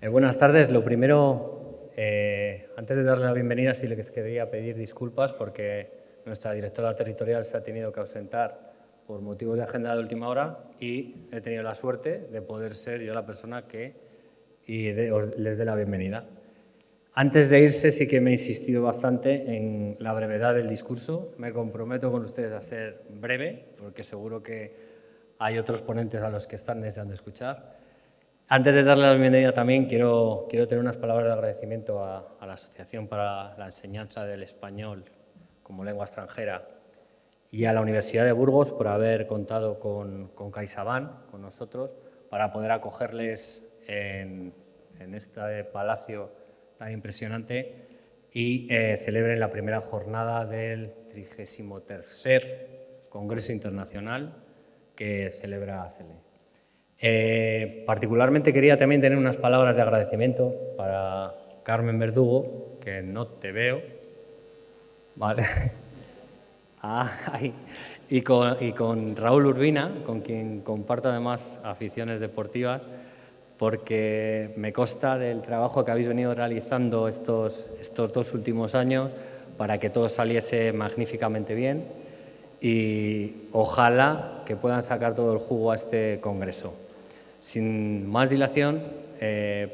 Buenas tardes. Lo primero, antes de darle la bienvenida, sí les quería pedir disculpas porque nuestra directora territorial se ha tenido que ausentar por motivos de agenda de última hora y he tenido la suerte de poder ser yo la persona que les dé la bienvenida. Antes de irse sí que me he insistido bastante en la brevedad del discurso. Me comprometo con ustedes a ser breve porque seguro que hay otros ponentes a los que están deseando escuchar. Antes de darle la bienvenida también quiero tener unas palabras de agradecimiento a la Asociación para la Enseñanza del Español como Lengua Extranjera y a la Universidad de Burgos por haber contado con CaixaBank, con nosotros, para poder acogerles en este palacio tan impresionante y celebren la primera jornada del 33º Congreso Internacional que celebra ACELE. Particularmente quería también tener unas palabras de agradecimiento para Carmen Verdugo, que no te veo, ¿vale? Y con Raúl Urbina, con quien comparto además aficiones deportivas, porque me consta del trabajo que habéis venido realizando estos 2 últimos años para que todo saliese magníficamente bien y ojalá que puedan sacar todo el jugo a este congreso. Sin más dilación,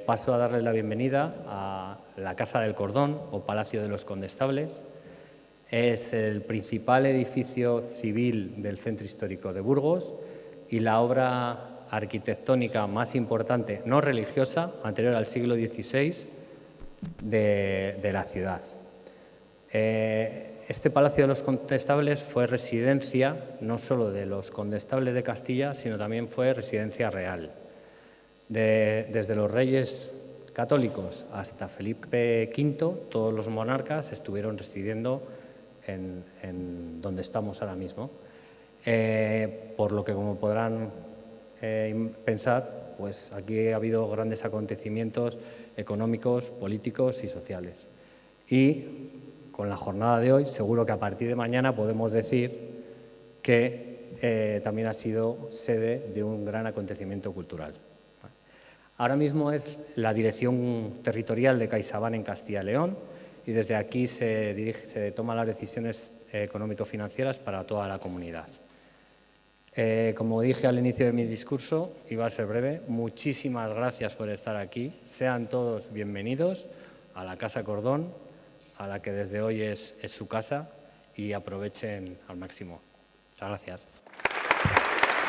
paso a darles la bienvenida a la Casa del Cordón o Palacio de los Condestables. Es el principal edificio civil del centro histórico de Burgos y la obra arquitectónica más importante, no religiosa, anterior al siglo XVI, de la ciudad. Este Palacio de los Condestables fue residencia no solo de los condestables de Castilla, sino también fue residencia real. Desde los reyes católicos hasta Felipe V, todos los monarcas estuvieron residiendo en donde estamos ahora mismo. Por lo que, como podrán pensar, pues aquí ha habido grandes acontecimientos económicos, políticos y sociales. Y con la jornada de hoy, seguro que a partir de mañana podemos decir que también ha sido sede de un gran acontecimiento cultural. Ahora mismo es la dirección territorial de CaixaBank en Castilla y León y desde aquí se toman las decisiones económico-financieras para toda la comunidad. Como dije al inicio de mi discurso, y va a ser breve, muchísimas gracias por estar aquí. Sean todos bienvenidos a la Casa Cordón, a la que desde hoy es su casa, y aprovechen al máximo. Muchas gracias.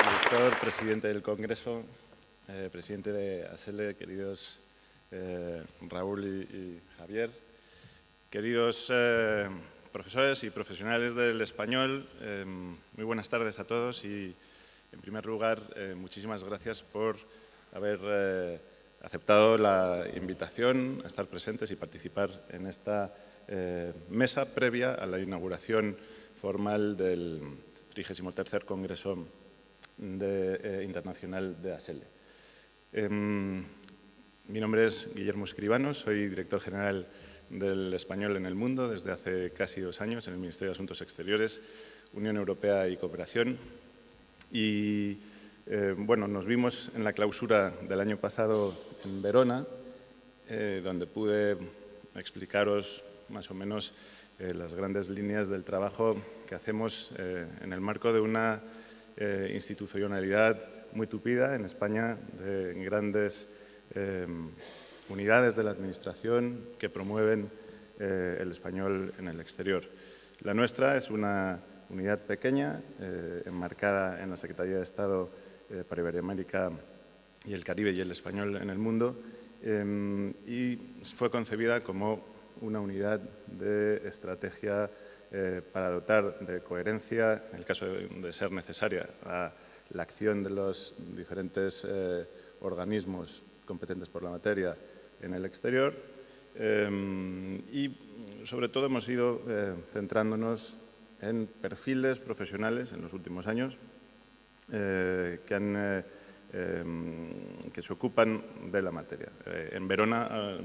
Director, presidente del Congreso, presidente de ASELE, queridos Raúl y Javier, queridos profesores y profesionales del español, muy buenas tardes a todos y, en primer lugar, muchísimas gracias por haber aceptado la invitación a estar presentes y participar en esta mesa previa a la inauguración formal del 33º Congreso Internacional de ASELE. Mi nombre es Guillermo Escribano, soy director general del Español en el Mundo desde hace casi 2 años en el Ministerio de Asuntos Exteriores, Unión Europea y Cooperación. Y bueno, nos vimos en la clausura del año pasado en Verona, donde pude explicaros más o menos las grandes líneas del trabajo que hacemos en el marco de una institucionalidad muy tupida en España, de grandes unidades de la Administración que promueven el español en el exterior. La nuestra es una unidad pequeña, enmarcada en la Secretaría de Estado para Iberoamérica y el Caribe y el español en el mundo, y fue concebida como una unidad de estrategia para dotar de coherencia, en el caso de ser necesaria, a la acción de los diferentes organismos competentes por la materia en el exterior, y sobre todo hemos ido centrándonos en perfiles profesionales en los últimos años que se ocupan de la materia. En Verona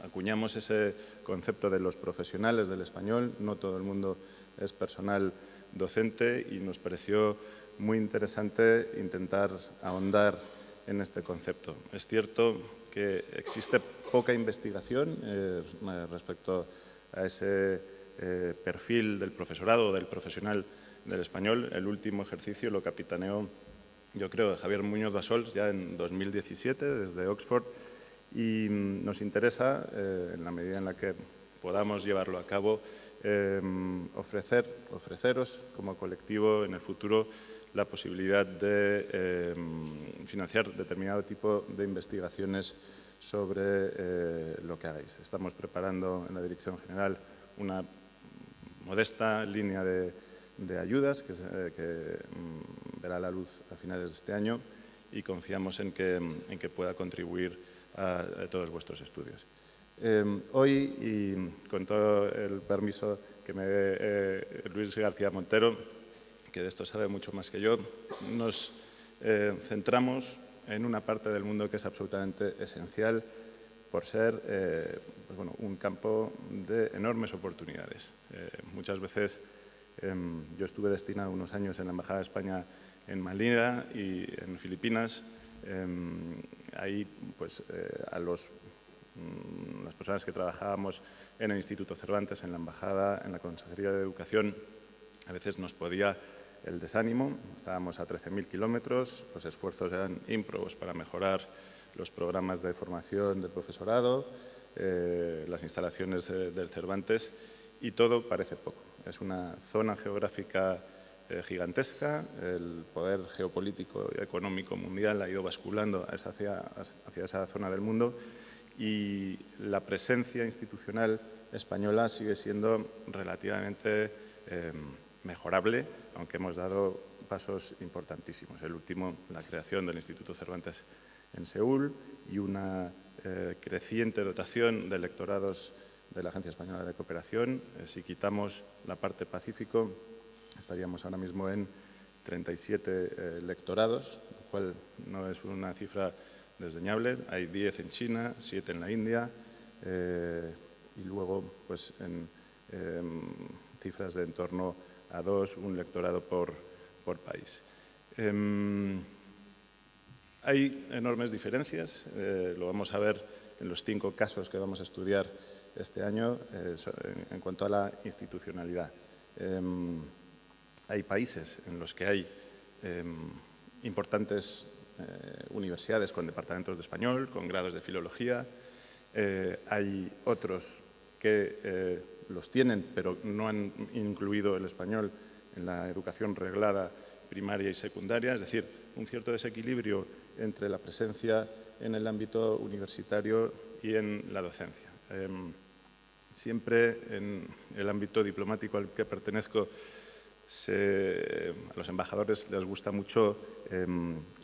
acuñamos ese concepto de los profesionales del español. No todo el mundo es personal docente y nos pareció muy interesante intentar ahondar en este concepto. Es cierto que existe poca investigación respecto a ese perfil del profesorado o del profesional del español. El último ejercicio lo capitaneó, yo creo, Javier Muñoz Bassols ya en 2017 desde Oxford, y nos interesa, en la medida en la que podamos llevarlo a cabo, ofreceros como colectivo en el futuro la posibilidad de financiar determinado tipo de investigaciones sobre lo que hagáis. Estamos preparando en la Dirección General una modesta línea de ayudas que verá la luz a finales de este año, y confiamos en que pueda contribuir a todos vuestros estudios. Hoy, y con todo el permiso que me dé Luis García Montero, que de esto sabe mucho más que yo, nos centramos en una parte del mundo que es absolutamente esencial por ser pues bueno, un campo de enormes oportunidades. Muchas veces yo estuve destinado unos años en la Embajada de España en Manila y en Filipinas. Ahí pues, las personas que trabajábamos en el Instituto Cervantes, en la Embajada, en la Consejería de Educación, a veces nos podía el desánimo. Estábamos a 13.000 kilómetros, los esfuerzos eran ímprobos para mejorar los programas de formación del profesorado, las instalaciones del Cervantes, y todo parece poco. Es una zona geográfica gigantesca, el poder geopolítico y económico mundial ha ido basculando hacia esa zona del mundo, y la presencia institucional española sigue siendo relativamente mejorable, aunque hemos dado pasos importantísimos. El último, la creación del Instituto Cervantes en Seúl y una creciente dotación de lectorados de la Agencia Española de Cooperación. Si quitamos la parte Pacífico, estaríamos ahora mismo en 37 lectorados, lo cual no es una cifra desdeñable. Hay 10 en China, 7 en la India y luego pues, en cifras de en torno a 2, un lectorado por país. Hay enormes diferencias, lo vamos a ver en los 5 casos que vamos a estudiar este año en cuanto a la institucionalidad. Hay países en los que hay importantes universidades con departamentos de español, con grados de filología. Hay otros que los tienen, pero no han incluido el español en la educación reglada primaria y secundaria, es decir, un cierto desequilibrio entre la presencia en el ámbito universitario y en la docencia. Siempre en el ámbito diplomático al que pertenezco, a los embajadores les gusta mucho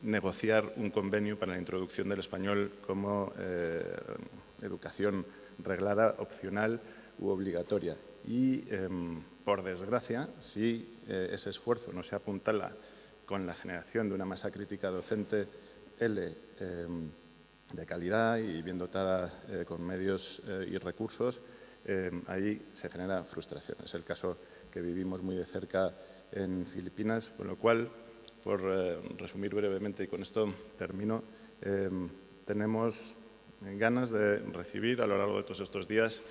negociar un convenio para la introducción del español como educación reglada, opcional u obligatoria. Y, por desgracia, si ese esfuerzo no se apuntala con la generación de una masa crítica docente de calidad y bien dotada con medios y recursos, ahí se genera frustración. Es el caso que vivimos muy de cerca en Filipinas, con lo cual, por resumir brevemente, y con esto termino, tenemos ganas de recibir a lo largo de todos estos días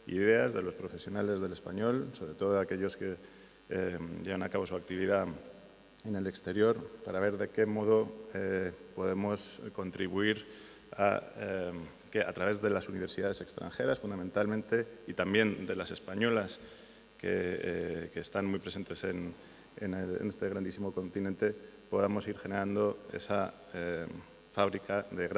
ideas de los profesionales del español, sobre todo de aquellos que llevan a cabo su actividad en el exterior, para ver de qué modo podemos contribuir a que a través de las universidades extranjeras, fundamentalmente, y también de las españolas que están muy presentes en este grandísimo continente, podamos ir generando esa fábrica de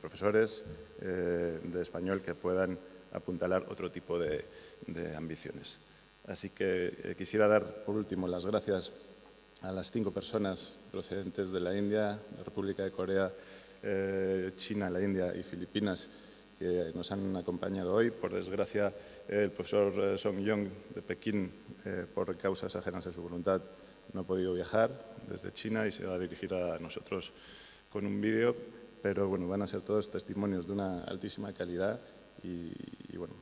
profesores de español que puedan apuntalar otro tipo de ambiciones. Así que quisiera dar, por último, las gracias a las 5 personas procedentes de la India, la República de Corea, China, la India y Filipinas, que nos han acompañado hoy. Por desgracia, el profesor Song Yong de Pekín, por causas ajenas a su voluntad, no ha podido viajar desde China y se va a dirigir a nosotros con un vídeo, pero bueno, van a ser todos testimonios de una altísima calidad y bueno,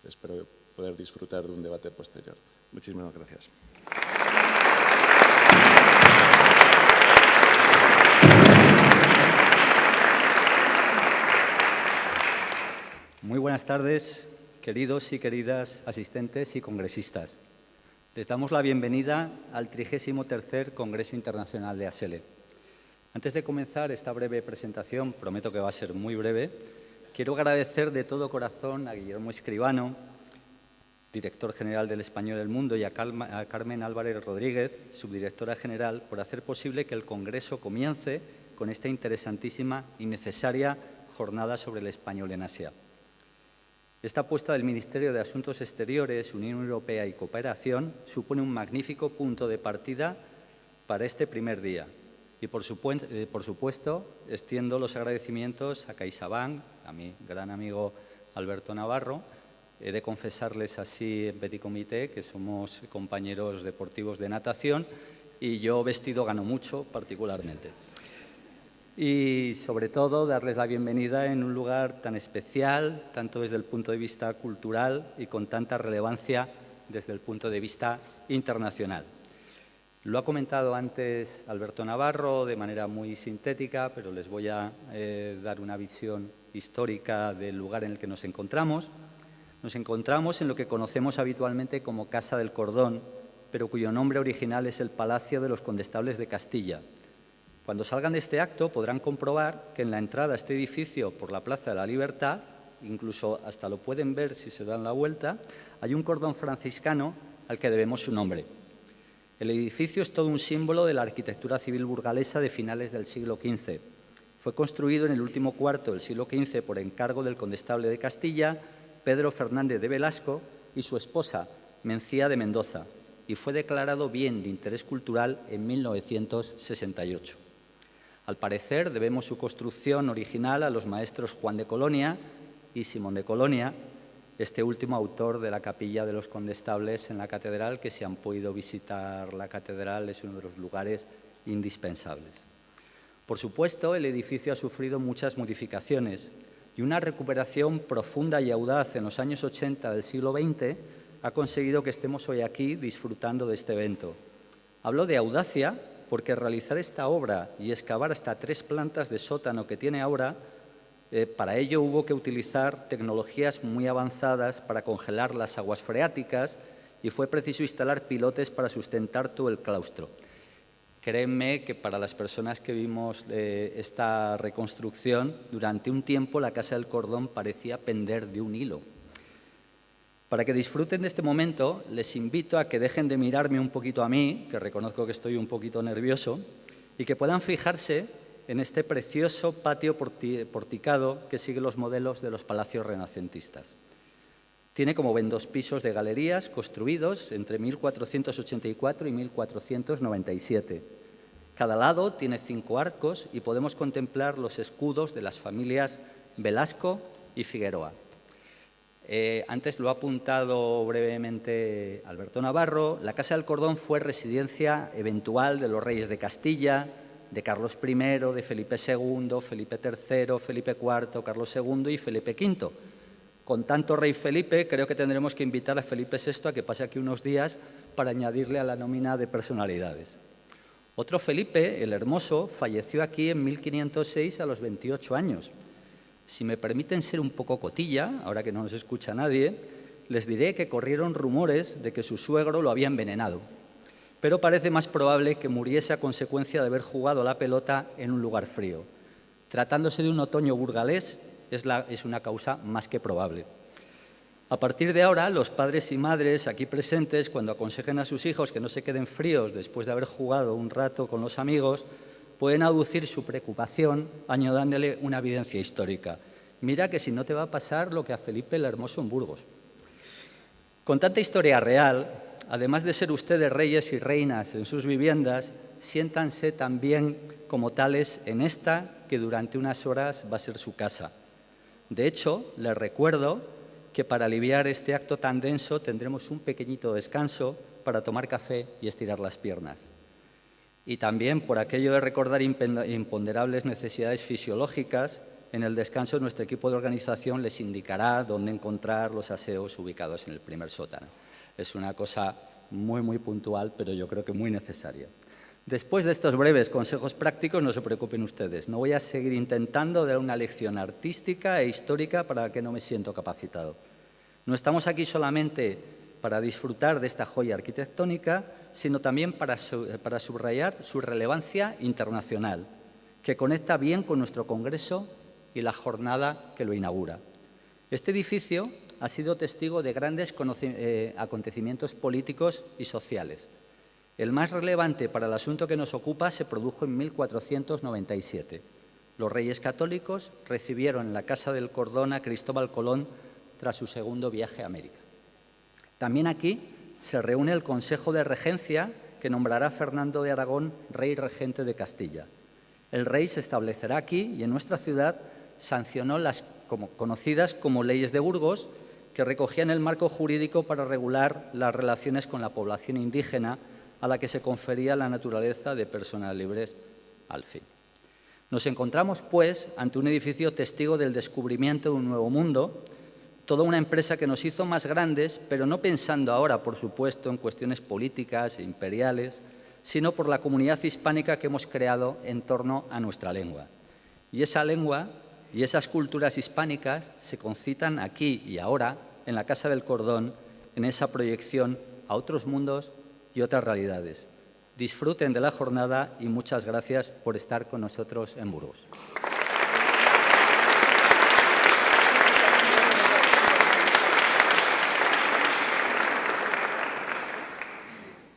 espero poder disfrutar de un debate posterior. Muchísimas gracias. tardes, queridos y queridas asistentes y congresistas. Les damos la bienvenida al 33º Congreso Internacional de ASELE. Antes de comenzar esta breve presentación, prometo que va a ser muy breve, quiero agradecer de todo corazón a Guillermo Escribano, director general del Español del Mundo, y a Carmen Álvarez Rodríguez, subdirectora general, por hacer posible que el Congreso comience con esta interesantísima y necesaria jornada sobre el español en Asia. Esta apuesta del Ministerio de Asuntos Exteriores, Unión Europea y Cooperación supone un magnífico punto de partida para este primer día. Y, por supuesto, extiendo los agradecimientos a CaixaBank, a mi gran amigo Alberto Navarro. He de confesarles así en petit comité que somos compañeros deportivos de natación y yo vestido gano mucho particularmente. Y, sobre todo, darles la bienvenida en un lugar tan especial, tanto desde el punto de vista cultural y con tanta relevancia desde el punto de vista internacional. Lo ha comentado antes Alberto Navarro de manera muy sintética, pero les voy a dar una visión histórica del lugar en el que nos encontramos. Nos encontramos en lo que conocemos habitualmente como Casa del Cordón, pero cuyo nombre original es el Palacio de los Condestables de Castilla. Cuando salgan de este acto podrán comprobar que en la entrada a este edificio por la Plaza de la Libertad, incluso hasta lo pueden ver si se dan la vuelta, hay un cordón franciscano al que debemos su nombre. El edificio es todo un símbolo de la arquitectura civil burgalesa de finales del siglo XV. Fue construido en el último cuarto del siglo XV por encargo del condestable de Castilla, Pedro Fernández de Velasco, y su esposa, Mencía de Mendoza, y fue declarado bien de interés cultural en 1968. Al parecer, debemos su construcción original a los maestros Juan de Colonia y Simón de Colonia, este último autor de la capilla de los condestables en la catedral, que si han podido visitar la catedral es uno de los lugares indispensables. Por supuesto, el edificio ha sufrido muchas modificaciones y una recuperación profunda y audaz en los años 80 del siglo XX ha conseguido que estemos hoy aquí disfrutando de este evento. Hablo de audacia porque realizar esta obra y excavar hasta 3 plantas de sótano que tiene ahora, para ello hubo que utilizar tecnologías muy avanzadas para congelar las aguas freáticas y fue preciso instalar pilotes para sustentar todo el claustro. Créanme que para las personas que vimos esta reconstrucción, durante un tiempo la Casa del Cordón parecía pender de un hilo. Para que disfruten de este momento, les invito a que dejen de mirarme un poquito a mí, que reconozco que estoy un poquito nervioso, y que puedan fijarse en este precioso patio porticado que sigue los modelos de los palacios renacentistas. Tiene, como ven, 2 pisos de galerías construidos entre 1484 y 1497. Cada lado tiene 5 arcos y podemos contemplar los escudos de las familias Velasco y Figueroa. Antes lo ha apuntado brevemente Alberto Navarro. La Casa del Cordón fue residencia eventual de los reyes de Castilla, de Carlos I, de Felipe II, Felipe III, Felipe IV, Carlos II y Felipe V. Con tanto rey Felipe, creo que tendremos que invitar a Felipe VI a que pase aquí unos días para añadirle a la nómina de personalidades. Otro Felipe, el Hermoso, falleció aquí en 1506 a los 28 años. Si me permiten ser un poco cotilla, ahora que no nos escucha nadie, les diré que corrieron rumores de que su suegro lo había envenenado, pero parece más probable que muriese a consecuencia de haber jugado a la pelota en un lugar frío. Tratándose de un otoño burgalés, es una causa más que probable. A partir de ahora, los padres y madres aquí presentes, cuando aconsejen a sus hijos que no se queden fríos después de haber jugado un rato con los amigos, pueden aducir su preocupación añadándole una evidencia histórica. Mira que si no te va a pasar lo que a Felipe el Hermoso en Burgos. Con tanta historia real, además de ser ustedes reyes y reinas en sus viviendas, siéntanse también como tales en esta, que durante unas horas va a ser su casa. De hecho, les recuerdo que para aliviar este acto tan denso tendremos un pequeñito descanso para tomar café y estirar las piernas. Y también, por aquello de recordar imponderables necesidades fisiológicas, en el descanso nuestro equipo de organización les indicará dónde encontrar los aseos ubicados en el primer sótano. Es una cosa muy puntual, pero yo creo que muy necesaria. Después de estos breves consejos prácticos, no se preocupen ustedes. No voy a seguir intentando dar una lección artística e histórica para la que no me siento capacitado. No estamos aquí solamente para disfrutar de esta joya arquitectónica, sino también para subrayar su relevancia internacional, que conecta bien con nuestro Congreso y la jornada que lo inaugura. Este edificio ha sido testigo de grandes acontecimientos políticos y sociales. El más relevante para el asunto que nos ocupa se produjo en 1497. Los Reyes Católicos recibieron en la Casa del Cordón a Cristóbal Colón tras su segundo viaje a América. También aquí se reúne el Consejo de Regencia que nombrará a Fernando de Aragón rey regente de Castilla. El rey se establecerá aquí y en nuestra ciudad sancionó las conocidas como leyes de Burgos, que recogían el marco jurídico para regular las relaciones con la población indígena a la que se confería la naturaleza de personas libres al fin. Nos encontramos, pues, ante un edificio testigo del descubrimiento de un nuevo mundo, toda una empresa que nos hizo más grandes, pero no pensando ahora, por supuesto, en cuestiones políticas e imperiales, sino por la comunidad hispánica que hemos creado en torno a nuestra lengua. Y esa lengua y esas culturas hispánicas se concitan aquí y ahora, en la Casa del Cordón, en esa proyección a otros mundos y otras realidades. Disfruten de la jornada y muchas gracias por estar con nosotros en Burgos.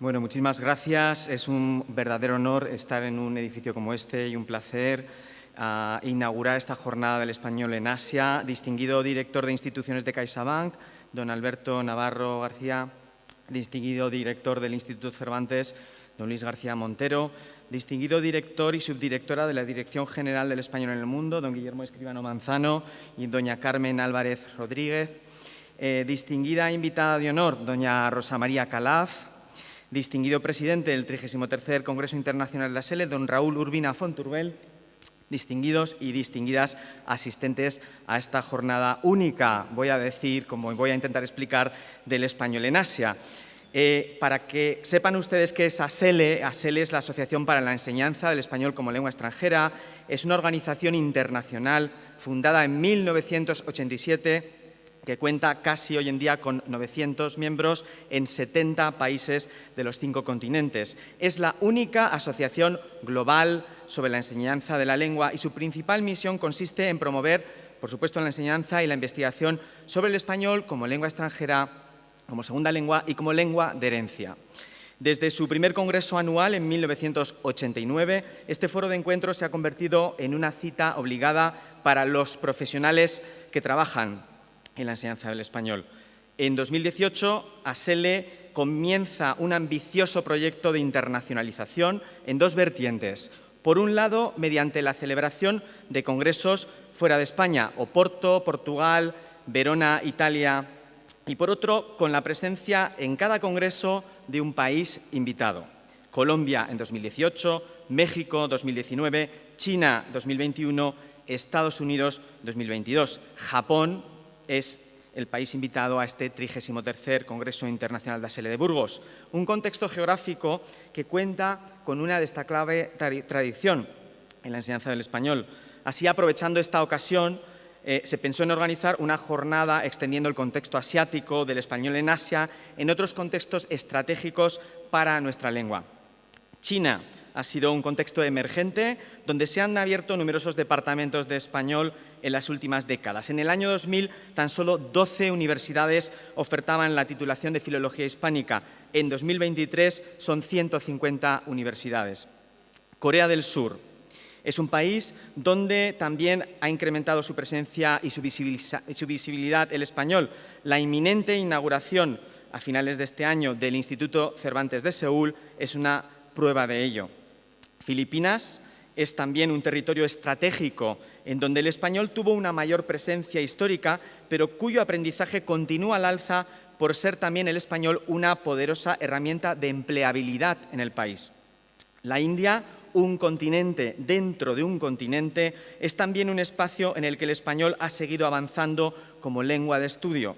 Bueno, muchísimas gracias. Es un verdadero honor estar en un edificio como este y un placer inaugurar esta jornada del español en Asia. Distinguido director de instituciones de CaixaBank, don Alberto Navarro García, distinguido director del Instituto Cervantes, don Luis García Montero, distinguido director y subdirectora de la Dirección General del Español en el Mundo, don Guillermo Escribano Manzano y doña Carmen Álvarez Rodríguez, distinguida invitada de honor, doña Rosa María Calaf, distinguido presidente del 33º Congreso Internacional de ASELE, don Raúl Urbina Fonturbel, distinguidos y distinguidas asistentes a esta jornada única, voy a decir, como voy a intentar explicar, del español en Asia. Para que sepan ustedes qué es ASELE, ASELE es la Asociación para la Enseñanza del Español como Lengua Extranjera, es una organización internacional fundada en 1987 que cuenta casi hoy en día con 900 miembros en 70 países de los 5 continentes. Es la única asociación global sobre la enseñanza de la lengua y su principal misión consiste en promover, por supuesto, la enseñanza y la investigación sobre el español como lengua extranjera, como segunda lengua y como lengua de herencia. Desde su primer congreso anual en 1989, este foro de encuentro se ha convertido en una cita obligada para los profesionales que trabajan en la enseñanza del español. En 2018, ASELE comienza un ambicioso proyecto de internacionalización en 2 vertientes. Por un lado, mediante la celebración de congresos fuera de España, Oporto, Portugal, Verona, Italia, y por otro, con la presencia en cada congreso de un país invitado. Colombia en 2018, México 2019, China 2021, Estados Unidos 2022. Japón es el país invitado a este 33º Congreso Internacional de ASELE de Burgos, un contexto geográfico que cuenta con una destacable tradición en la enseñanza del español. Así, aprovechando esta ocasión, se pensó en organizar una jornada extendiendo el contexto asiático del español en Asia en otros contextos estratégicos para nuestra lengua. China ha sido un contexto emergente donde se han abierto numerosos departamentos de español en las últimas décadas. En el año 2000, tan solo 12 universidades ofertaban la titulación de Filología Hispánica. En 2023 son 150 universidades. Corea del Sur es un país donde también ha incrementado su presencia y su visibilidad el español. La inminente inauguración a finales de este año del Instituto Cervantes de Seúl es una prueba de ello. Filipinas es también un territorio estratégico en donde el español tuvo una mayor presencia histórica, pero cuyo aprendizaje continúa al alza por ser también el español una poderosa herramienta de empleabilidad en el país. La India, un continente dentro de un continente, es también un espacio en el que el español ha seguido avanzando como lengua de estudio.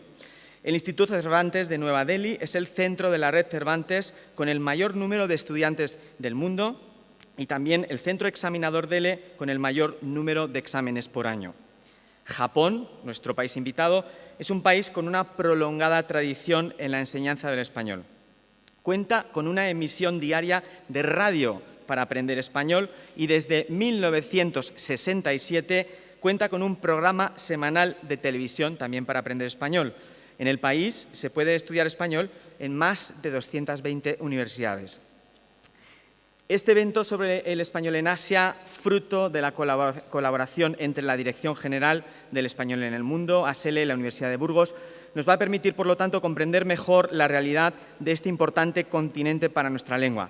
El Instituto Cervantes de Nueva Delhi es el centro de la red Cervantes con el mayor número de estudiantes del mundo y también el centro examinador DELE con el mayor número de exámenes por año. Japón, nuestro país invitado, es un país con una prolongada tradición en la enseñanza del español. Cuenta con una emisión diaria de radio para aprender español y desde 1967 cuenta con un programa semanal de televisión también para aprender español. En el país se puede estudiar español en más de 220 universidades. Este evento sobre el español en Asia, fruto de la colaboración entre la Dirección General del Español en el Mundo, ASELE y la Universidad de Burgos, nos va a permitir, por lo tanto, comprender mejor la realidad de este importante continente para nuestra lengua.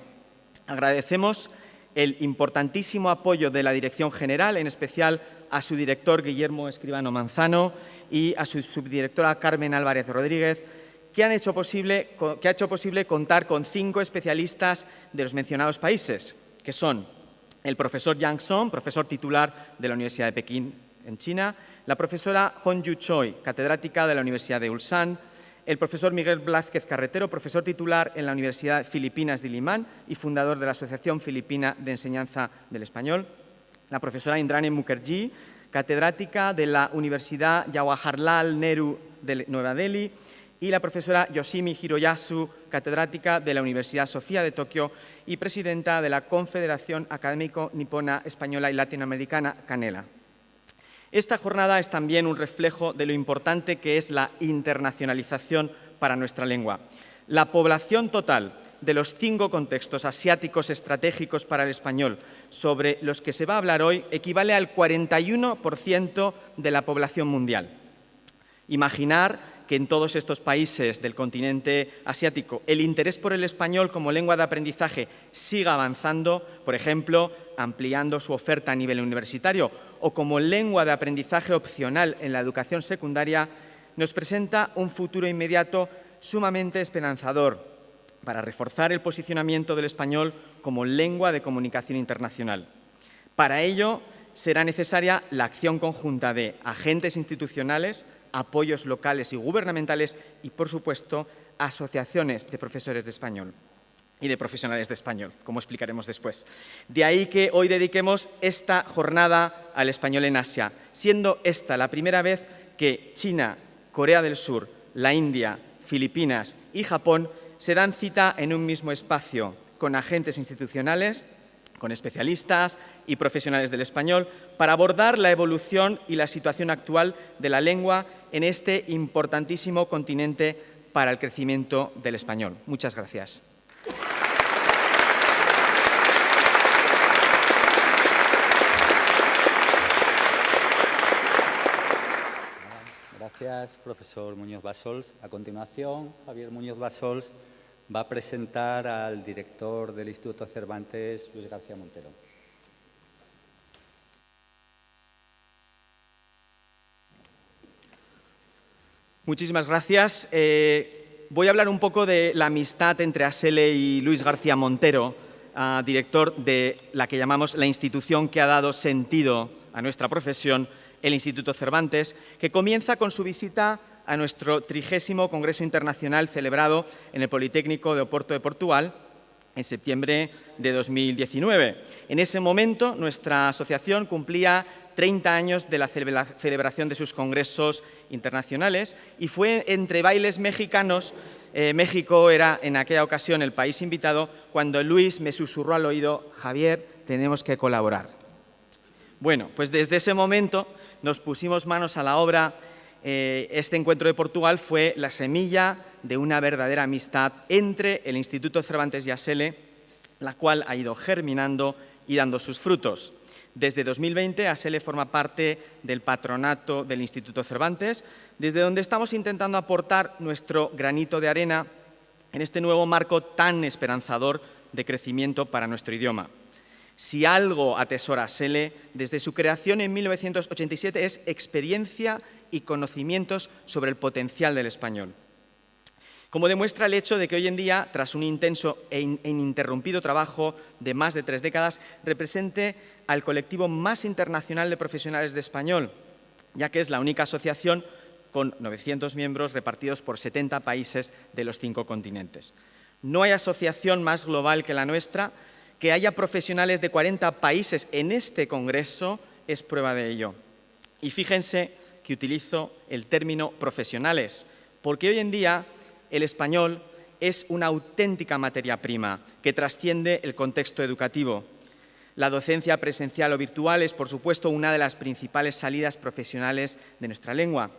Agradecemos el importantísimo apoyo de la Dirección General, en especial a su director Guillermo Escribano Manzano y a su subdirectora Carmen Álvarez Rodríguez, que ha hecho posible contar con 5 especialistas de los mencionados países, que son el profesor Yang Song, profesor titular de la Universidad de Pekín en China, la profesora Hongyu Choi, catedrática de la Universidad de Ulsan, el profesor Miguel Blázquez Carretero, profesor titular en la Universidad Filipinas de Limán y fundador de la Asociación Filipina de Enseñanza del Español, la profesora Indrani Mukherjee, catedrática de la Universidad Jawaharlal Nehru de Nueva Delhi, y la profesora Yoshimi Hiroyasu, catedrática de la Universidad Sofía de Tokio y presidenta de la Confederación Académico Nipona Española y Latinoamericana, CANELA. Esta jornada es también un reflejo de lo importante que es la internacionalización para nuestra lengua. La población total de los 5 contextos asiáticos estratégicos para el español sobre los que se va a hablar hoy equivale al 41% de la población mundial. Imaginar que en todos estos países del continente asiático el interés por el español como lengua de aprendizaje siga avanzando, por ejemplo, ampliando su oferta a nivel universitario o como lengua de aprendizaje opcional en la educación secundaria, nos presenta un futuro inmediato sumamente esperanzador para reforzar el posicionamiento del español como lengua de comunicación internacional. Para ello, será necesaria la acción conjunta de agentes institucionales, apoyos locales y gubernamentales y, por supuesto, asociaciones de profesores de español y de profesionales de español, como explicaremos después. De ahí que hoy dediquemos esta jornada al español en Asia, siendo esta la primera vez que China, Corea del Sur, la India, Filipinas y Japón se dan cita en un mismo espacio con agentes institucionales, con especialistas y profesionales del español para abordar la evolución y la situación actual de la lengua en este importantísimo continente para el crecimiento del español. Muchas gracias. Gracias, profesor Muñoz Bassols. A continuación, Javier Muñoz Bassols va a presentar al director del Instituto Cervantes, Luis García Montero. Muchísimas gracias. Voy a hablar un poco de la amistad entre ASELE y Luis García Montero, director de la que llamamos la institución que ha dado sentido a nuestra profesión, el Instituto Cervantes, que comienza con su visita a nuestro 30º Congreso Internacional celebrado en el Politécnico de Oporto de Portugal en septiembre de 2019. En ese momento, nuestra asociación cumplía 30 años de la celebración de sus congresos internacionales y fue entre bailes mexicanos, México era en aquella ocasión el país invitado, cuando Luis me susurró al oído: Javier, tenemos que colaborar. Bueno, pues desde ese momento nos pusimos manos a la obra. Este encuentro de Portugal fue la semilla de una verdadera amistad entre el Instituto Cervantes y ASELE, la cual ha ido germinando y dando sus frutos. Desde 2020, ASELE forma parte del patronato del Instituto Cervantes, desde donde estamos intentando aportar nuestro granito de arena en este nuevo marco tan esperanzador de crecimiento para nuestro idioma. Si algo atesora ASELE desde su creación en 1987 es experiencia y conocimientos sobre el potencial del español. Como demuestra el hecho de que hoy en día, tras un intenso e ininterrumpido trabajo de más de 3 décadas, represente al colectivo más internacional de profesionales de español, ya que es la única asociación con 900 miembros repartidos por 70 países de los 5 continentes. No hay asociación más global que la nuestra. Que haya profesionales de 40 países en este congreso es prueba de ello. Y fíjense que utilizo el término profesionales, porque hoy en día el español es una auténtica materia prima que trasciende el contexto educativo. La docencia presencial o virtual es, por supuesto, una de las principales salidas profesionales de nuestra lengua,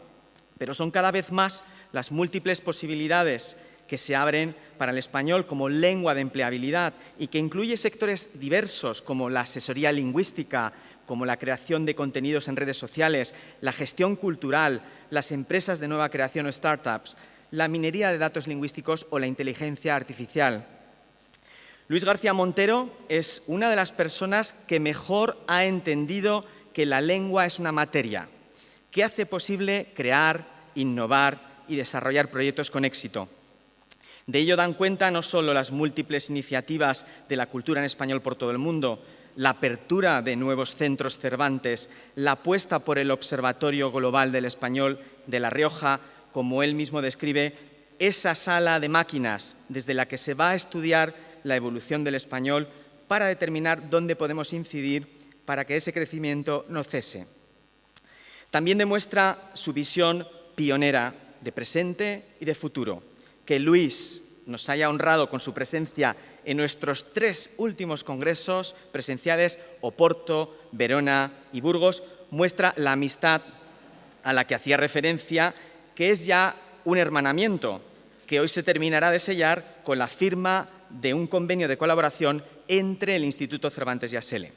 pero son cada vez más las múltiples posibilidades que se abren para el español como lengua de empleabilidad y que incluye sectores diversos como la asesoría lingüística, como la creación de contenidos en redes sociales, la gestión cultural, las empresas de nueva creación o startups, la minería de datos lingüísticos o la inteligencia artificial. Luis García Montero es una de las personas que mejor ha entendido que la lengua es una materia que hace posible crear, innovar y desarrollar proyectos con éxito. De ello dan cuenta no solo las múltiples iniciativas de la cultura en español por todo el mundo, la apertura de nuevos centros Cervantes, la apuesta por el Observatorio Global del Español de La Rioja, como él mismo describe, esa sala de máquinas desde la que se va a estudiar la evolución del español para determinar dónde podemos incidir para que ese crecimiento no cese. También demuestra su visión pionera de presente y de futuro. Que Luis nos haya honrado con su presencia en nuestros 3 últimos congresos presenciales, Oporto, Verona y Burgos, muestra la amistad a la que hacía referencia, que es ya un hermanamiento, que hoy se terminará de sellar con la firma de un convenio de colaboración entre el Instituto Cervantes y ASELE.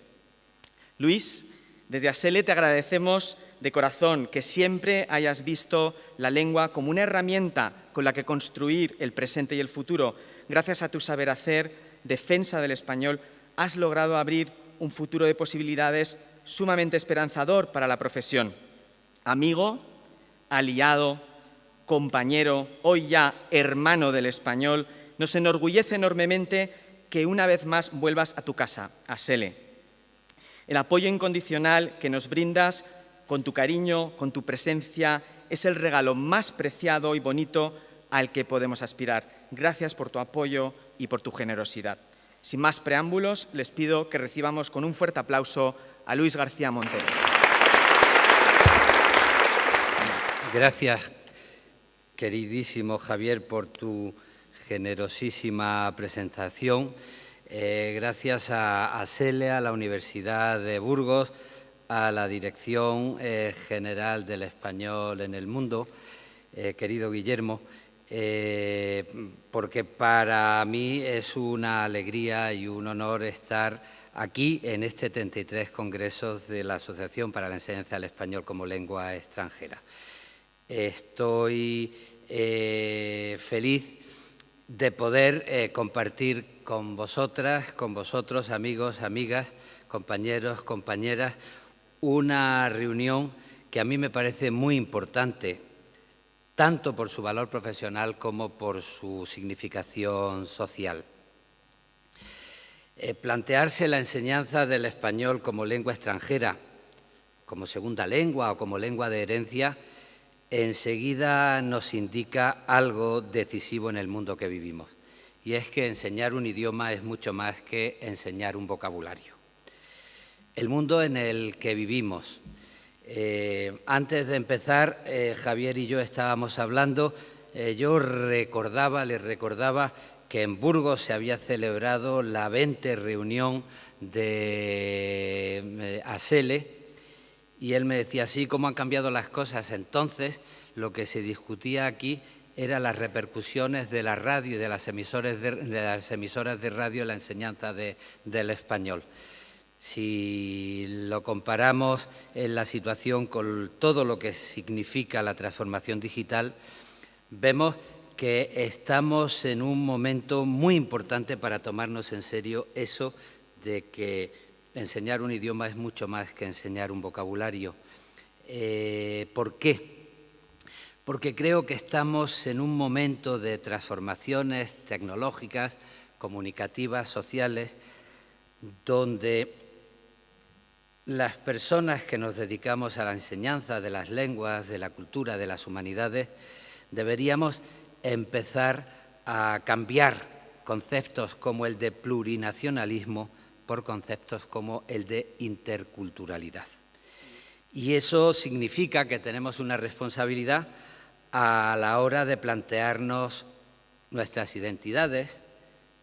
Luis, desde ASELE te agradecemos de corazón que siempre hayas visto la lengua como una herramienta con la que construir el presente y el futuro. Gracias a tu saber hacer, defensa del español, has logrado abrir un futuro de posibilidades sumamente esperanzador para la profesión. Amigo, aliado, compañero, hoy ya hermano del español, nos enorgullece enormemente que una vez más vuelvas a tu casa, ASELE. El apoyo incondicional que nos brindas con tu cariño, con tu presencia, es el regalo más preciado y bonito al que podemos aspirar. Gracias por tu apoyo y por tu generosidad. Sin más preámbulos, les pido que recibamos con un fuerte aplauso a Luis García Montero. Gracias, queridísimo Javier, por tu generosísima presentación. Gracias a ASELE, a la Universidad de Burgos, a la Dirección General del Español en el Mundo, querido Guillermo, porque para mí es una alegría y un honor estar aquí en este 33 Congresos de la Asociación para la Enseñanza del Español como Lengua Extranjera. Estoy feliz de poder compartir con vosotras, con vosotros, amigos, amigas, compañeros, compañeras, una reunión que a mí me parece muy importante, tanto por su valor profesional como por su significación social. Plantearse la enseñanza del español como lengua extranjera, como segunda lengua o como lengua de herencia, enseguida nos indica algo decisivo en el mundo que vivimos, y es que enseñar un idioma es mucho más que enseñar un vocabulario. El mundo en el que vivimos. Antes de empezar, Javier y yo estábamos hablando, yo les recordaba que en Burgos se había celebrado la 20ª reunión de ASELE, y él me decía, así como han cambiado las cosas, entonces lo que se discutía aquí eran las repercusiones de la radio y de las emisoras de radio en la enseñanza del español. Si lo comparamos en la situación con todo lo que significa la transformación digital, vemos que estamos en un momento muy importante para tomarnos en serio eso de que enseñar un idioma es mucho más que enseñar un vocabulario. ¿Por qué? Porque creo que estamos en un momento de transformaciones tecnológicas, comunicativas, sociales, donde las personas que nos dedicamos a la enseñanza de las lenguas, de la cultura, de las humanidades, deberíamos empezar a cambiar conceptos como el de plurinacionalismo por conceptos como el de interculturalidad. Y eso significa que tenemos una responsabilidad a la hora de plantearnos nuestras identidades,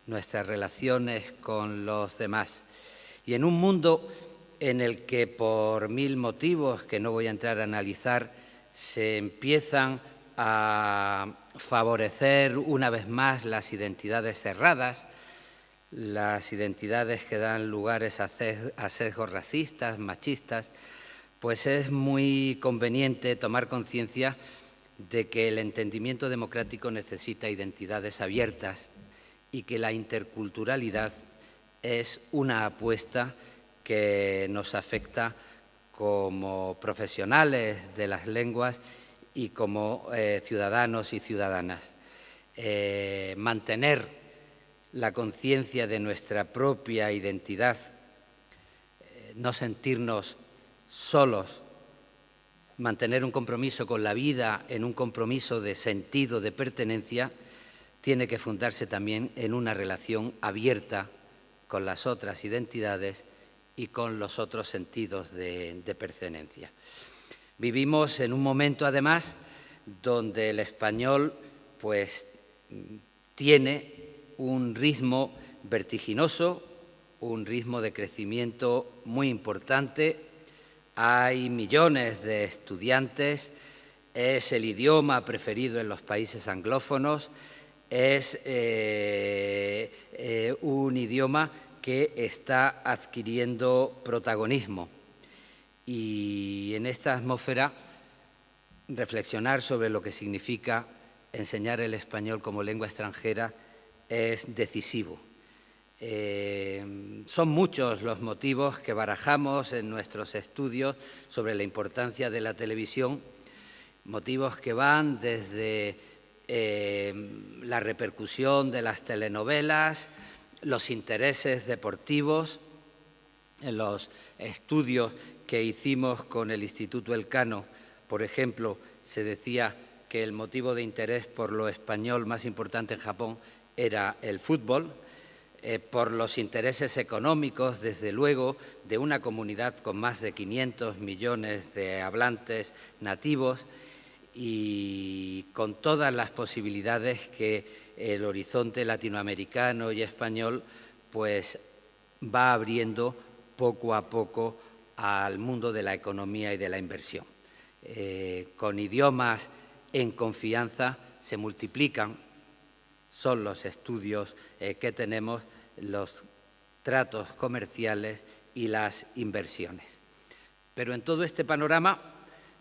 nuestras relaciones con los demás. Y en un mundo en el que por mil motivos que no voy a entrar a analizar se empiezan a favorecer una vez más las identidades cerradas, las identidades que dan lugares a sesgos racistas, machistas, pues es muy conveniente tomar conciencia de que el entendimiento democrático necesita identidades abiertas y que la interculturalidad es una apuesta que nos afecta como profesionales de las lenguas y como ciudadanos y ciudadanas. Mantener la conciencia de nuestra propia identidad, no sentirnos solos, mantener un compromiso con la vida en un compromiso de sentido, de pertenencia, tiene que fundarse también en una relación abierta con las otras identidades y con los otros sentidos de pertenencia. Vivimos en un momento, además, donde el español pues, tiene un ritmo vertiginoso, un ritmo de crecimiento muy importante. Hay millones de estudiantes, es el idioma preferido en los países anglófonos, es un idioma que está adquiriendo protagonismo. Y en esta atmósfera, reflexionar sobre lo que significa enseñar el español como lengua extranjera es decisivo. Son muchos los motivos que barajamos en nuestros estudios sobre la importancia de la televisión, motivos que van desde la repercusión de las telenovelas, los intereses deportivos. En los estudios que hicimos con el Instituto Elcano, por ejemplo, se decía que el motivo de interés por lo español más importante en Japón era el fútbol, por los intereses económicos, desde luego, de una comunidad con más de 500 millones de hablantes nativos y con todas las posibilidades que el horizonte latinoamericano y español pues va abriendo poco a poco al mundo de la economía y de la inversión. Con idiomas en confianza se multiplican, son los estudios que tenemos, los tratos comerciales y las inversiones. Pero en todo este panorama,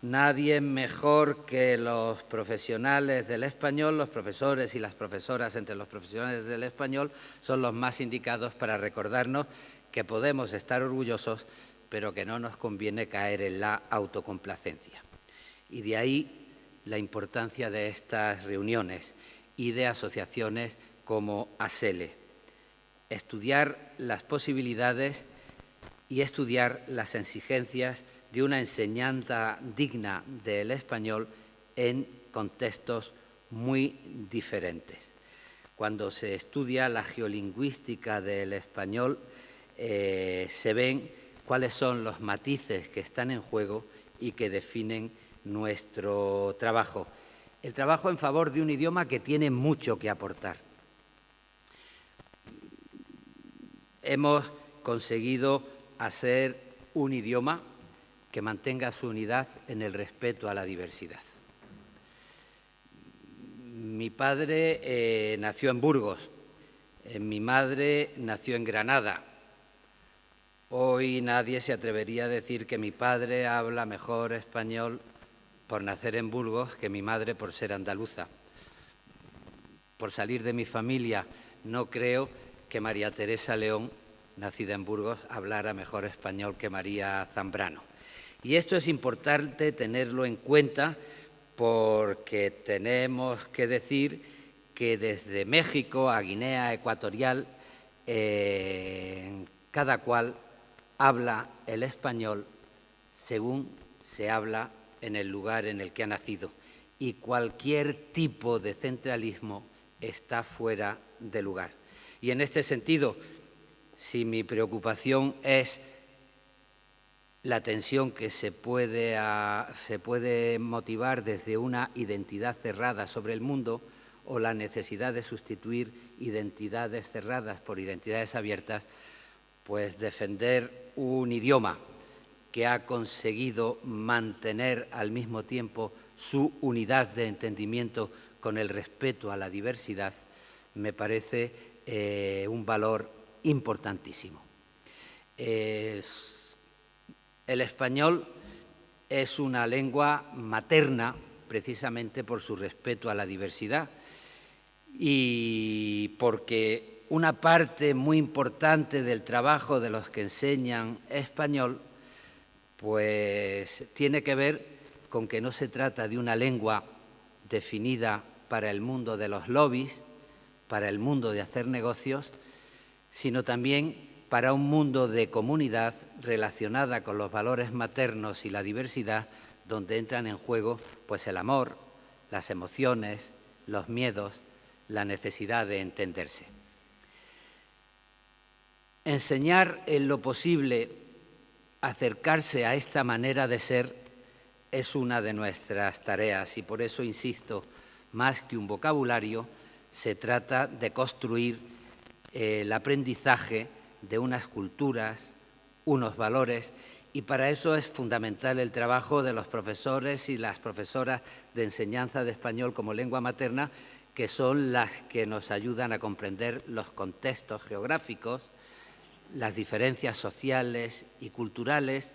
nadie mejor que los profesionales del español, los profesores y las profesoras entre los profesionales del español, son los más indicados para recordarnos que podemos estar orgullosos, pero que no nos conviene caer en la autocomplacencia. Y de ahí la importancia de estas reuniones y de asociaciones como ASELE. Estudiar las posibilidades y estudiar las exigencias de una enseñanza digna del español en contextos muy diferentes. Cuando se estudia la geolingüística del español, se ven cuáles son los matices que están en juego y que definen nuestro trabajo. El trabajo en favor de un idioma que tiene mucho que aportar. Hemos conseguido hacer un idioma que mantenga su unidad en el respeto a la diversidad. Mi padre nació en Burgos, mi madre nació en Granada. Hoy nadie se atrevería a decir que mi padre habla mejor español por nacer en Burgos que mi madre por ser andaluza. Por salir de mi familia, no creo que María Teresa León, nacida en Burgos, hablara mejor español que María Zambrano. Y esto es importante tenerlo en cuenta porque tenemos que decir que desde México a Guinea Ecuatorial, cada cual habla el español según se habla en el lugar en el que ha nacido, y cualquier tipo de centralismo está fuera de lugar. Y en este sentido, si mi preocupación es la tensión que se puede motivar desde una identidad cerrada sobre el mundo, o la necesidad de sustituir identidades cerradas por identidades abiertas, pues defender un idioma que ha conseguido mantener al mismo tiempo su unidad de entendimiento con el respeto a la diversidad, me parece un valor importantísimo. El español es una lengua materna precisamente por su respeto a la diversidad y porque una parte muy importante del trabajo de los que enseñan español pues tiene que ver con que no se trata de una lengua definida para el mundo de los lobbies, para el mundo de hacer negocios, sino también para un mundo de comunidad relacionada con los valores maternos y la diversidad, donde entran en juego pues el amor, las emociones, los miedos, la necesidad de entenderse. Enseñar en lo posible acercarse a esta manera de ser es una de nuestras tareas y por eso insisto, más que un vocabulario, se trata de construir el aprendizaje de unas culturas, unos valores, y para eso es fundamental el trabajo de los profesores y las profesoras de enseñanza de español como lengua materna, que son las que nos ayudan a comprender los contextos geográficos, las diferencias sociales y culturales,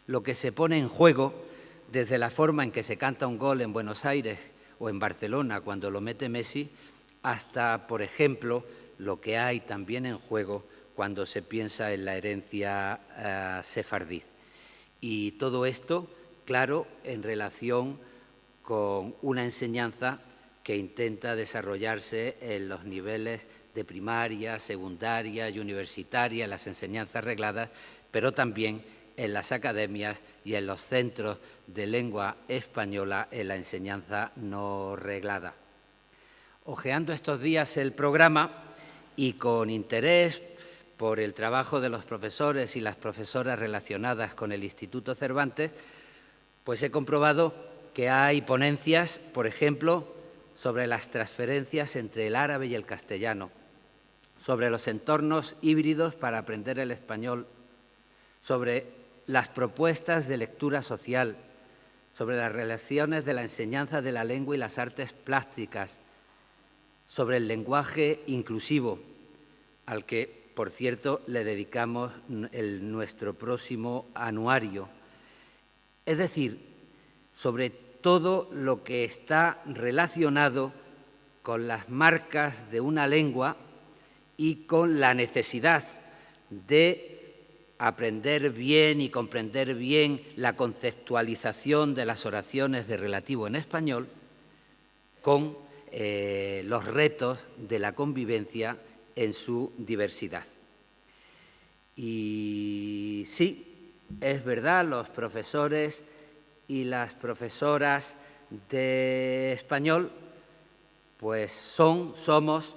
lo que se pone en juego desde la forma en que se canta un gol en Buenos Aires o en Barcelona cuando lo mete Messi, hasta, por ejemplo, lo que hay también en juego cuando se piensa en la herencia sefardí. Y todo esto, claro, en relación con una enseñanza que intenta desarrollarse en los niveles de primaria, secundaria y universitaria, las enseñanzas regladas, pero también en las academias y en los centros de lengua española en la enseñanza no reglada. Hojeando estos días el programa y con interés por el trabajo de los profesores y las profesoras relacionadas con el Instituto Cervantes, pues he comprobado que hay ponencias, por ejemplo, sobre las transferencias entre el árabe y el castellano, sobre los entornos híbridos para aprender el español, sobre las propuestas de lectura social, sobre las relaciones de la enseñanza de la lengua y las artes plásticas, sobre el lenguaje inclusivo, al que, por cierto, le dedicamos nuestro próximo anuario. Es decir, sobre todo lo que está relacionado con las marcas de una lengua y con la necesidad de aprender bien y comprender bien la conceptualización de las oraciones de relativo en español con los retos de la convivencia en su diversidad. Y sí, es verdad, los profesores y las profesoras de español pues somos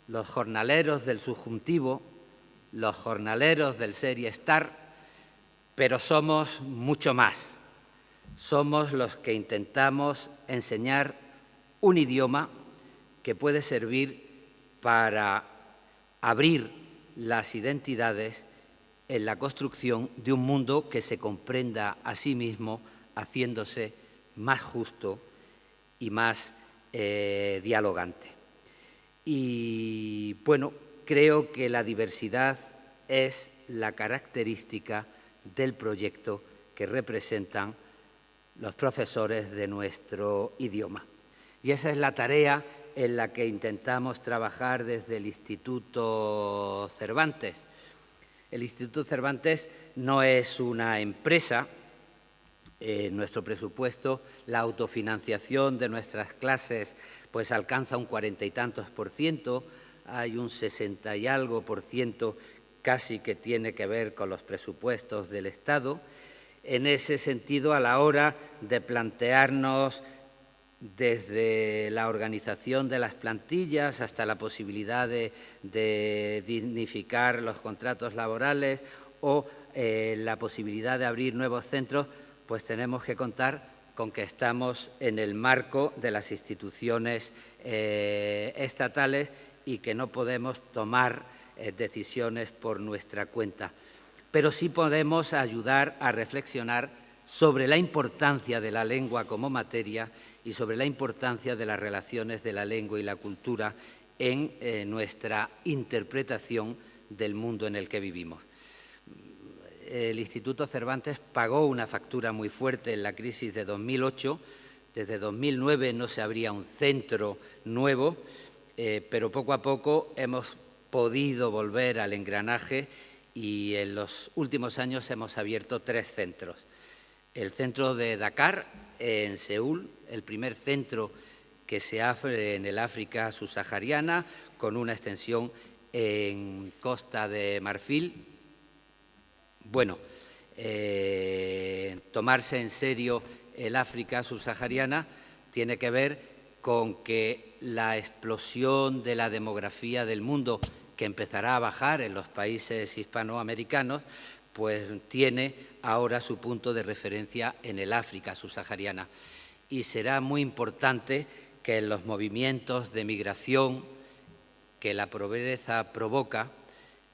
los jornaleros del subjuntivo, los jornaleros del serie estar, pero somos mucho más. Somos los que intentamos enseñar un idioma que puede servir para abrir las identidades en la construcción de un mundo que se comprenda a sí mismo, haciéndose más justo y más dialogante. Y bueno, creo que la diversidad es la característica del proyecto que representan los profesores de nuestro idioma. Y esa es la tarea en la que intentamos trabajar desde el Instituto Cervantes. El Instituto Cervantes no es una empresa. Nuestro presupuesto, la autofinanciación de nuestras clases pues alcanza un 40 y tantos %, hay un 60 y algo % casi que tiene que ver con los presupuestos del Estado. En ese sentido, a la hora de plantearnos desde la organización de las plantillas hasta la posibilidad de dignificar los contratos laborales o la posibilidad de abrir nuevos centros, pues tenemos que contar con que estamos en el marco de las instituciones estatales y que no podemos tomar decisiones por nuestra cuenta. Pero sí podemos ayudar a reflexionar sobre la importancia de la lengua como materia y sobre la importancia de las relaciones de la lengua y la cultura en nuestra interpretación del mundo en el que vivimos. El Instituto Cervantes pagó una factura muy fuerte en la crisis de 2008. Desde 2009 no se abría un centro nuevo, pero poco a poco hemos podido volver al engranaje y en los últimos años hemos abierto 3 centros. El centro de Dakar, en Seúl, el primer centro que se abre en el África subsahariana, con una extensión en Costa de Marfil. Bueno, tomarse en serio el África subsahariana tiene que ver con que la explosión de la demografía del mundo, que empezará a bajar en los países hispanoamericanos, pues tiene ahora su punto de referencia en el África subsahariana. Y será muy importante que en los movimientos de migración que la pobreza provoca,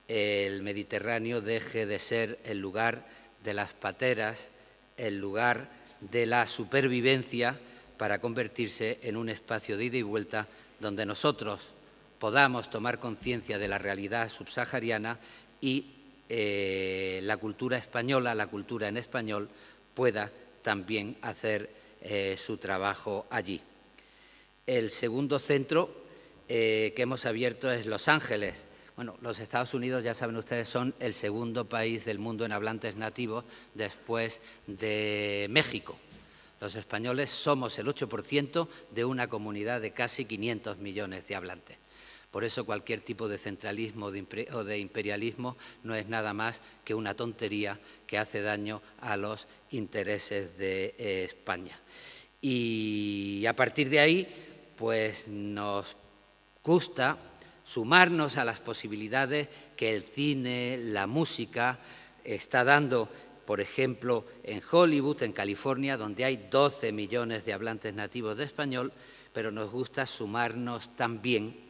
el Mediterráneo deje de ser el lugar de las pateras, el lugar de la supervivencia, para convertirse en un espacio de ida y vuelta donde nosotros podamos tomar conciencia de la realidad subsahariana y la cultura española, la cultura en español, pueda también hacer su trabajo allí. El segundo centro que hemos abierto es Los Ángeles. Bueno, los Estados Unidos, ya saben ustedes, son el segundo país del mundo en hablantes nativos después de México. Los españoles somos el 8% de una comunidad de casi 500 millones de hablantes. Por eso cualquier tipo de centralismo o de imperialismo no es nada más que una tontería que hace daño a los intereses de España. Y a partir de ahí, pues nos gusta sumarnos a las posibilidades que el cine, la música está dando, por ejemplo, en Hollywood, en California, donde hay 12 millones de hablantes nativos de español, pero nos gusta sumarnos también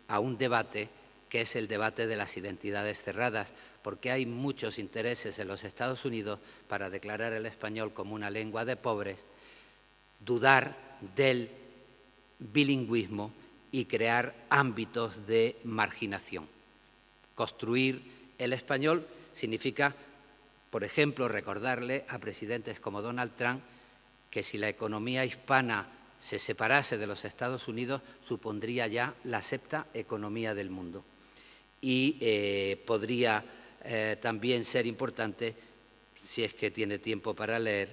a un debate que es el debate de las identidades cerradas, porque hay muchos intereses en los Estados Unidos para declarar el español como una lengua de pobres, dudar del bilingüismo y crear ámbitos de marginación. Construir el español significa, por ejemplo, recordarle a presidentes como Donald Trump que si la economía hispana se separase de los Estados Unidos, supondría ya la 7ª economía del mundo. Y podría también ser importante, si es que tiene tiempo para leer,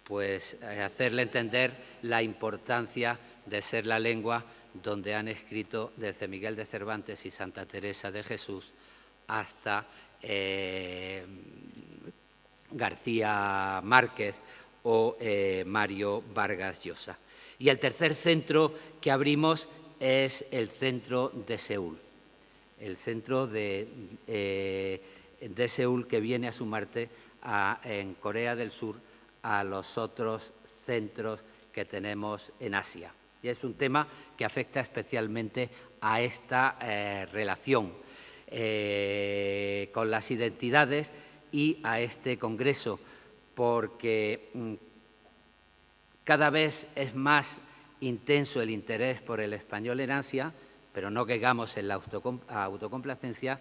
pues hacerle entender la importancia de ser la lengua donde han escrito desde Miguel de Cervantes y Santa Teresa de Jesús hasta García Márquez o Mario Vargas Llosa. Y el tercer centro que abrimos es el centro de Seúl, el centro de Seúl que viene a sumarse en Corea del Sur a los otros centros que tenemos en Asia. Y es un tema que afecta especialmente a esta relación con las identidades y a este congreso, porque cada vez es más intenso el interés por el español en Asia, pero no caigamos en la autocomplacencia.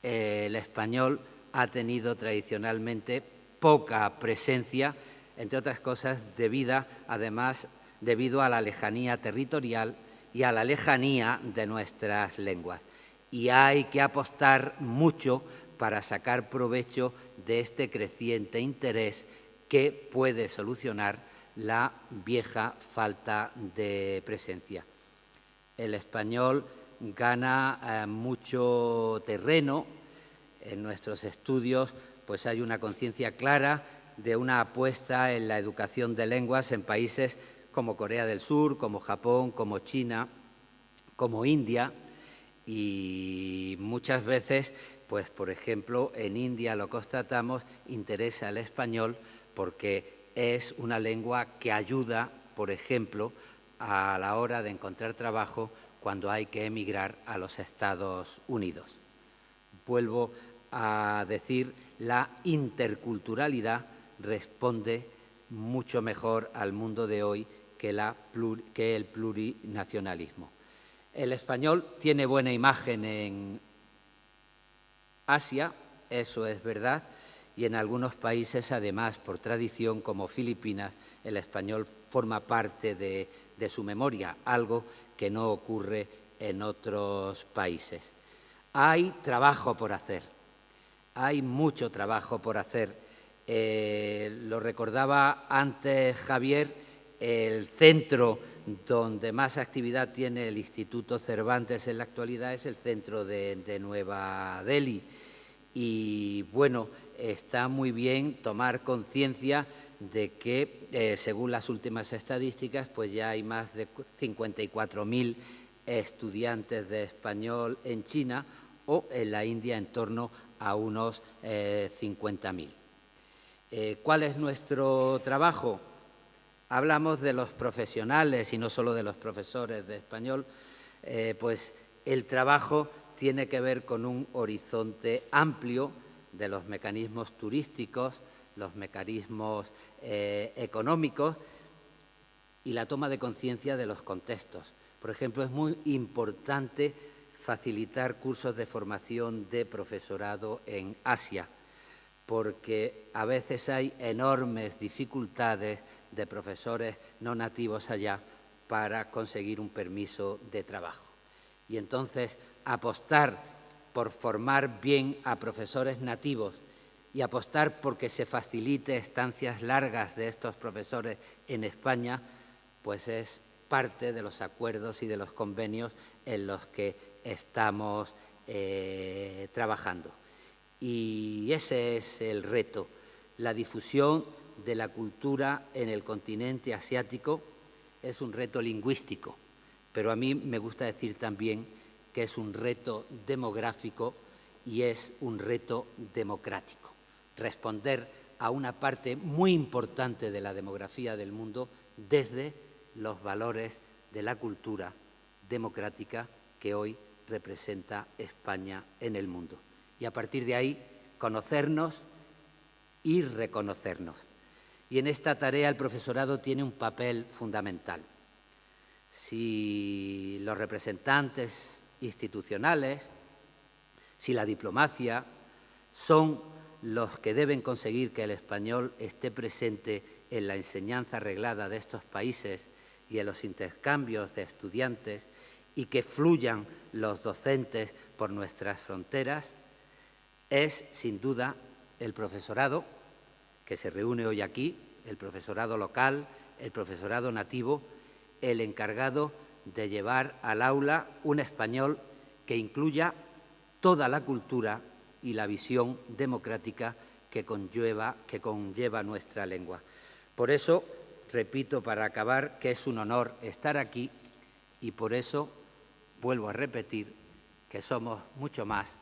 El español ha tenido tradicionalmente poca presencia, entre otras cosas, debido a la lejanía territorial y a la lejanía de nuestras lenguas. Y hay que apostar mucho para sacar provecho de este creciente interés que puede solucionar la vieja falta de presencia. El español gana mucho terreno. En nuestros estudios pues hay una conciencia clara de una apuesta en la educación de lenguas en países como Corea del Sur, como Japón, como China, como India, y muchas veces, pues por ejemplo, en India lo constatamos, interesa el español porque es una lengua que ayuda, por ejemplo, a la hora de encontrar trabajo cuando hay que emigrar a los Estados Unidos. Vuelvo a decir, la interculturalidad responde mucho mejor al mundo de hoy que el plurinacionalismo. El español tiene buena imagen en Asia, eso es verdad, y en algunos países, además, por tradición, como Filipinas, el español forma parte de su memoria, algo que no ocurre en otros países. Hay trabajo por hacer, hay mucho trabajo por hacer. Lo recordaba antes Javier, el centro donde más actividad tiene el Instituto Cervantes en la actualidad es el centro de Nueva Delhi. Y bueno, está muy bien tomar conciencia de que, según las últimas estadísticas, pues ya hay más de 54.000 estudiantes de español en China, o en la India en torno a unos 50.000. ¿Cuál es nuestro trabajo? Hablamos de los profesionales y no solo de los profesores de español, pues el trabajo tiene que ver con un horizonte amplio de los mecanismos turísticos, los mecanismos económicos y la toma de conciencia de los contextos. Por ejemplo, es muy importante facilitar cursos de formación de profesorado en Asia, porque a veces hay enormes dificultades de profesores no nativos allá para conseguir un permiso de trabajo. Y entonces apostar por formar bien a profesores nativos y apostar por que se facilite estancias largas de estos profesores en España, pues es parte de los acuerdos y de los convenios en los que estamos trabajando. Y ese es el reto, la difusión de la cultura en el continente asiático. Es un reto lingüístico, pero a mí me gusta decir también que es un reto demográfico y es un reto democrático. Responder a una parte muy importante de la demografía del mundo desde los valores de la cultura democrática que hoy representa España en el mundo. Y a partir de ahí, conocernos y reconocernos. Y en esta tarea el profesorado tiene un papel fundamental. Si los representantes institucionales, si la diplomacia son los que deben conseguir que el español esté presente en la enseñanza reglada de estos países y en los intercambios de estudiantes y que fluyan los docentes por nuestras fronteras, es sin duda el profesorado que se reúne hoy aquí, el profesorado local, el profesorado nativo, el encargado de llevar al aula un español que incluya toda la cultura y la visión democrática que conlleva nuestra lengua. Por eso, repito para acabar, que es un honor estar aquí y por eso vuelvo a repetir que somos mucho más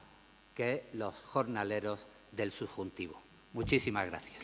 que los jornaleros del subjuntivo. Muchísimas gracias.